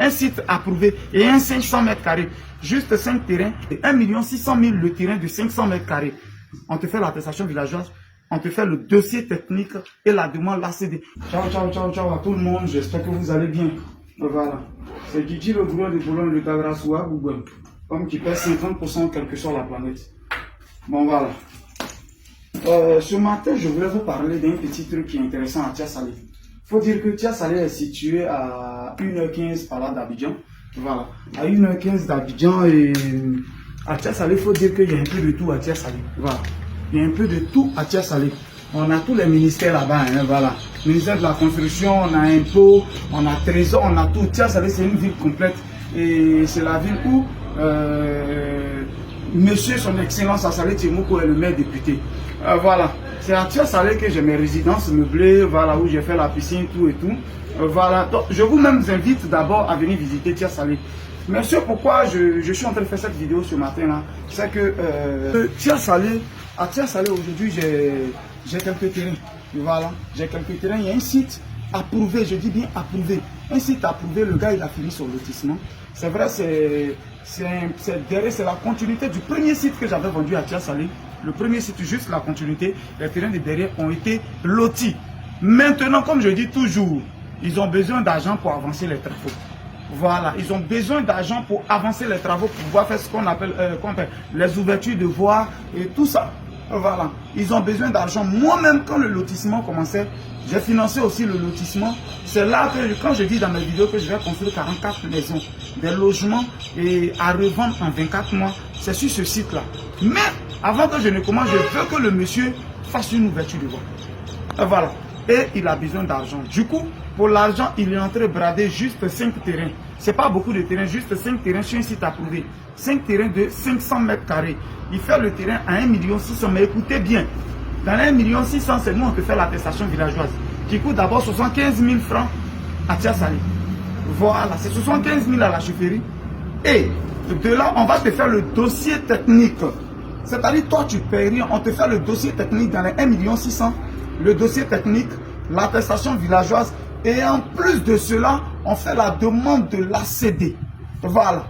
un site approuvé et un 500 mètres carrés. Juste 5 terrains et 1 600 000 le terrain de 500 mètres carrés. On te fait l'attestation villageoise, on te fait le dossier technique et la demande l'ACD. Ciao, ciao, ciao, ciao à tout le monde, j'espère que vous allez bien. Voilà, c'est Gigi le gouverneur de Boulogne, le Tagrasoua, Google, comme qui pèse 50% quelle que soit la planète. Bon, voilà. Ce matin, je voulais vous parler d'un petit truc qui est intéressant à Tiasalé. Il faut dire que Tiasalé est situé à 1h15 par là d'Abidjan. Voilà, à 1h15 d'Abidjan et à Tiasalé, il faut dire qu'il y a un peu de tout à Tiasalé. Voilà, il y a un peu de tout à Tiasalé. On a tous les ministères là-bas, hein, voilà. Ministère de la construction, on a impôts, on a trésor, on a tout. Tiasalé, c'est une ville complète et c'est la ville où Monsieur son Excellence Assalé Tchemouko est le maire député. Voilà, c'est à Tiasalé que j'ai mes résidences meublées, voilà, où j'ai fait la piscine, tout et tout. Voilà, donc, je vous même invite d'abord à venir visiter Tiasalé. Monsieur, pourquoi je suis en train de faire cette vidéo ce matin-là, c'est que à Tiasalé aujourd'hui, j'ai quelques terrains. Voilà, j'ai quelques terrains. Il y a un site approuvé, je dis bien approuvé. Un site approuvé, le gars il a fini son lotissement. C'est vrai, c'est la continuité du premier site que j'avais vendu à Tiasalé. Le premier site, juste la continuité. Les terrains de derrière ont été lotis. Maintenant, comme je dis toujours, ils ont besoin d'argent pour avancer les travaux. Voilà, ils ont besoin d'argent pour avancer les travaux, pour pouvoir faire ce qu'on appelle les ouvertures de voies et tout ça. Voilà, ils ont besoin d'argent. Moi-même, quand le lotissement commençait, j'ai financé aussi le lotissement. C'est là que, quand je dis dans mes vidéos que je vais construire 44 maisons, des logements et à revendre en 24 mois, c'est sur ce site-là. Mais avant que je ne commence, je veux que le monsieur fasse une ouverture de voie. Voilà, et il a besoin d'argent. Du coup, pour l'argent, il est en train de brader juste 5 terrains. C'est pas beaucoup de terrains, juste 5 terrains sur un site approuvé. 5 terrains de 500 mètres carrés. Il fait le terrain à 1 600 000. Mais écoutez bien, dans 1 600 000, c'est nous on peut faire l'attestation villageoise. Qui coûte d'abord 75 000 francs à Tiasalé. Voilà, c'est 75 000 à la chefferie. Et de là, on va te faire le dossier technique. C'est-à-dire, toi, tu payes rien. On te fait le dossier technique dans les 1 600 000. Le dossier technique, l'attestation villageoise. Et en plus de cela, on fait la demande de l'ACD. Voilà.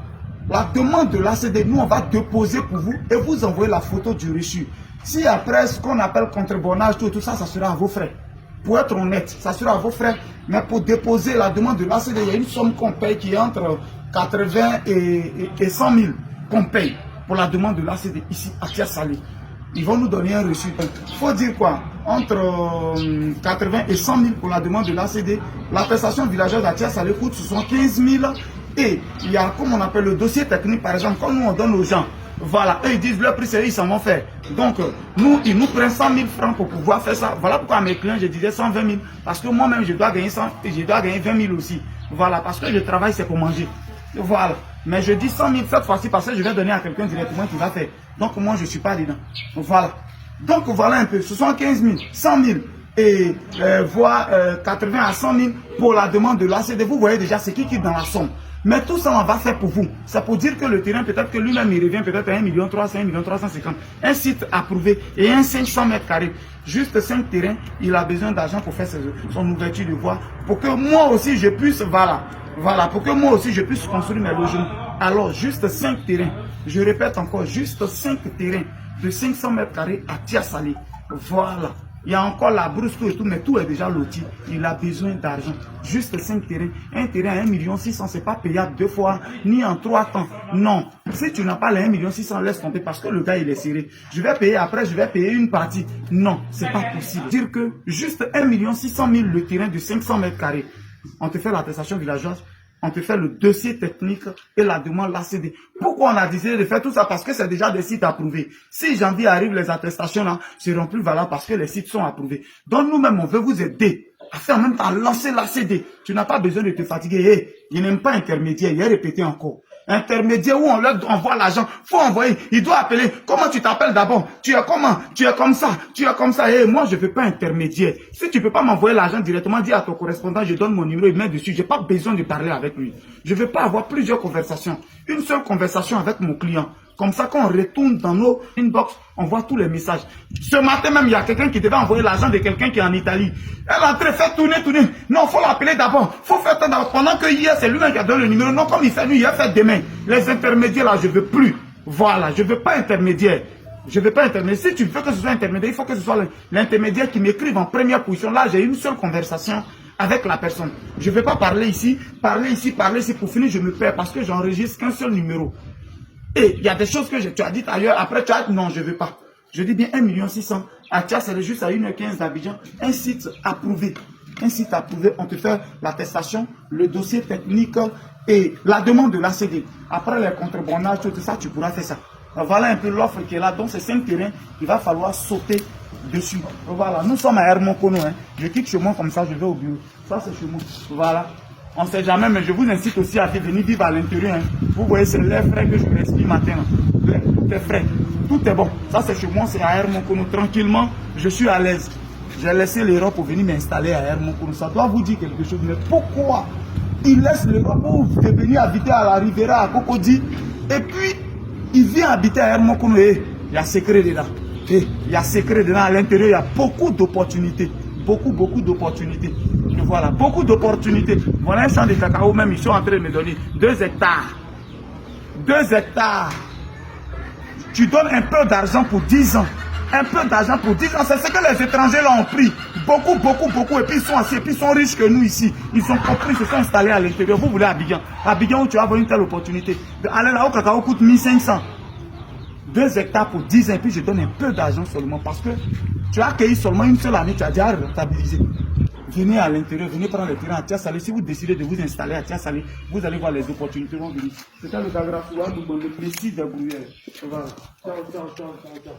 La demande de l'ACD, nous, on va déposer pour vous et vous envoyer la photo du reçu. Si après, ce qu'on appelle contrebonnage, tout ça, ça sera à vos frais. Pour être honnête, ça sera à vos frais. Mais pour déposer la demande de l'ACD, il y a une somme qu'on paye qui est entre 80 et 100 000 qu'on paye pour la demande de l'ACD ici à Tiasalé. Ils vont nous donner un reçu. Il faut dire quoi? Entre 80 et 100 000 pour la demande de l'ACD. L'attestation villageoise à Tiasalé coûte 75 000. Et il y a, comme on appelle le dossier technique, par exemple, quand nous on donne aux gens, voilà, eux ils disent leur prix, c'est ils s'en vont faire. Donc, nous, ils nous prennent 100 000 francs pour pouvoir faire ça. Voilà pourquoi à mes clients, je disais 120 000. Parce que moi-même, je dois gagner 100 et je dois gagner 20 000 aussi. Voilà, parce que le travail, c'est pour manger. Voilà. Mais je dis 100 000 cette fois-ci parce que je vais donner à quelqu'un directement qui va faire. Donc, moi, je ne suis pas dedans. Voilà. Donc, voilà un peu. 75 000, 100 000 et voire 80 à 100 000 pour la demande de l'ACD. Vous voyez déjà ce qui quitte dans la somme. Mais tout ça, on va faire pour vous. C'est pour dire que le terrain, peut-être que lui-même, il revient peut-être à 1 300 000, 1 350 000. Un site approuvé et un 500 mètres carrés. Juste 5 terrains, il a besoin d'argent pour faire son ouverture de voie. Pour que moi aussi, je puisse, voilà, pour que moi aussi, je puisse construire mes logements. Alors, juste 5 terrains. Je répète encore, juste 5 terrains de 500 mètres carrés à Tiasalé. Voilà. Il y a encore la brousse, tout et tout, mais tout est déjà loti. Il a besoin d'argent. Juste 5 terrains. Un terrain à 1 600 000, ce n'est pas payable 2 fois, ni en 3 temps. Non. Si tu n'as pas les 1 600 000, laisse tomber parce que le gars, il est serré. Je vais payer après, je vais payer une partie. Non, ce n'est pas possible. Dire que juste 1 600 000 le terrain de 500 mètres carrés. On te fait l'attestation villageoise. On te fait le dossier technique et la demande l'ACD. Pourquoi on a décidé de faire tout ça? Parce que c'est déjà des sites approuvés. Si janvier arrive, les attestations là seront plus valables parce que les sites sont approuvés. Donc nous-mêmes, on veut vous aider à faire en même temps lancer l'ACD. Tu n'as pas besoin de te fatiguer. Hey, il n'aime pas intermédiaire. Il a répété encore. Intermédiaire où on leur envoie l'argent. Faut envoyer. Il doit appeler. Comment tu t'appelles d'abord? Tu es comment? Tu es comme ça. Tu es comme ça. Et moi, je ne veux pas intermédiaire. Si tu ne peux pas m'envoyer l'argent directement, dis à ton correspondant, je donne mon numéro, il met dessus. Je n'ai pas besoin de parler avec lui. Je ne veux pas avoir plusieurs conversations. Une seule conversation avec mon client. Comme ça, quand on retourne dans nos inbox, on voit tous les messages. Ce matin même, il y a quelqu'un qui devait envoyer l'argent de quelqu'un qui est en Italie. Elle est en train de faire tourner. Non, il faut l'appeler d'abord. Il faut faire ça d'abord. Pendant que hier, c'est lui-même qui a donné le numéro. Non, comme il fait lui, il a fait demain. Les intermédiaires là, je ne veux plus. Voilà, je ne veux pas intermédiaire. Je ne veux pas intermédiaire. Si tu veux que ce soit intermédiaire, il faut que ce soit l'intermédiaire qui m'écrive en première position. Là, j'ai une seule conversation avec la personne. Je ne vais pas parler ici, parler ici. Pour finir, je me perds parce que j'enregistre qu'un seul numéro. Et il y a des choses que tu as dites ailleurs. Après, tu as dit non, je ne veux pas. Je dis bien 1 600 000. À Tia, c'est juste à 1h15 d'Abidjan. Un site approuvé. Un site approuvé. On te fait l'attestation, le dossier technique et la demande de l'ACD. Après les contrebandages, tout ça, tu pourras faire ça. Voilà un peu l'offre qui est là. Donc, c'est 5 terrains. Il va falloir sauter dessus. Voilà. Nous sommes à Hermonkono. Je quitte chez moi comme ça, je vais au bureau. Ça, c'est chez moi. Voilà. On ne sait jamais, mais je vous incite aussi à venir vivre à l'intérieur. Vous voyez, c'est les frais que je vous explique matin. Tout est frais. Tout est bon. Ça, c'est chez moi, c'est à Hermonkono. Tranquillement, je suis à l'aise. J'ai laissé l'Europe pour venir m'installer à Hermonkono. Ça doit vous dire quelque chose. Mais pourquoi il laisse l'Europe pour venir habiter à la Riviera, à Cocody, et puis il vient habiter à Hermonkono? Il y a secret dedans. Il y a secret dedans. À l'intérieur, il y a beaucoup d'opportunités. Beaucoup d'opportunités. Voilà, beaucoup d'opportunités. Voilà un champ de cacao même, ils sont en train de me donner 2 hectares. 2 hectares. Tu donnes un peu d'argent pour 10 ans. Un peu d'argent pour 10 ans. C'est ce que les étrangers là ont pris. Beaucoup. Et puis ils sont assis, et puis ils sont riches que nous ici. Ils ont compris, ils se sont installés à l'intérieur. Vous voulez Abidjan. Abidjan où tu as une telle opportunité. Aller là où le cacao coûte 1500. 2 hectares pour 10 ans, et puis je donne un peu d'argent seulement parce que tu as accueilli seulement une seule année, tu as déjà rentabilisé. Venez à l'intérieur, venez prendre le terrain à Tia Salé. Si vous décidez de vous installer à Tia Salé, vous allez voir les opportunités vont venir. C'était le Gagra Fouad, le précis de Bruyère. Voilà. Ciao.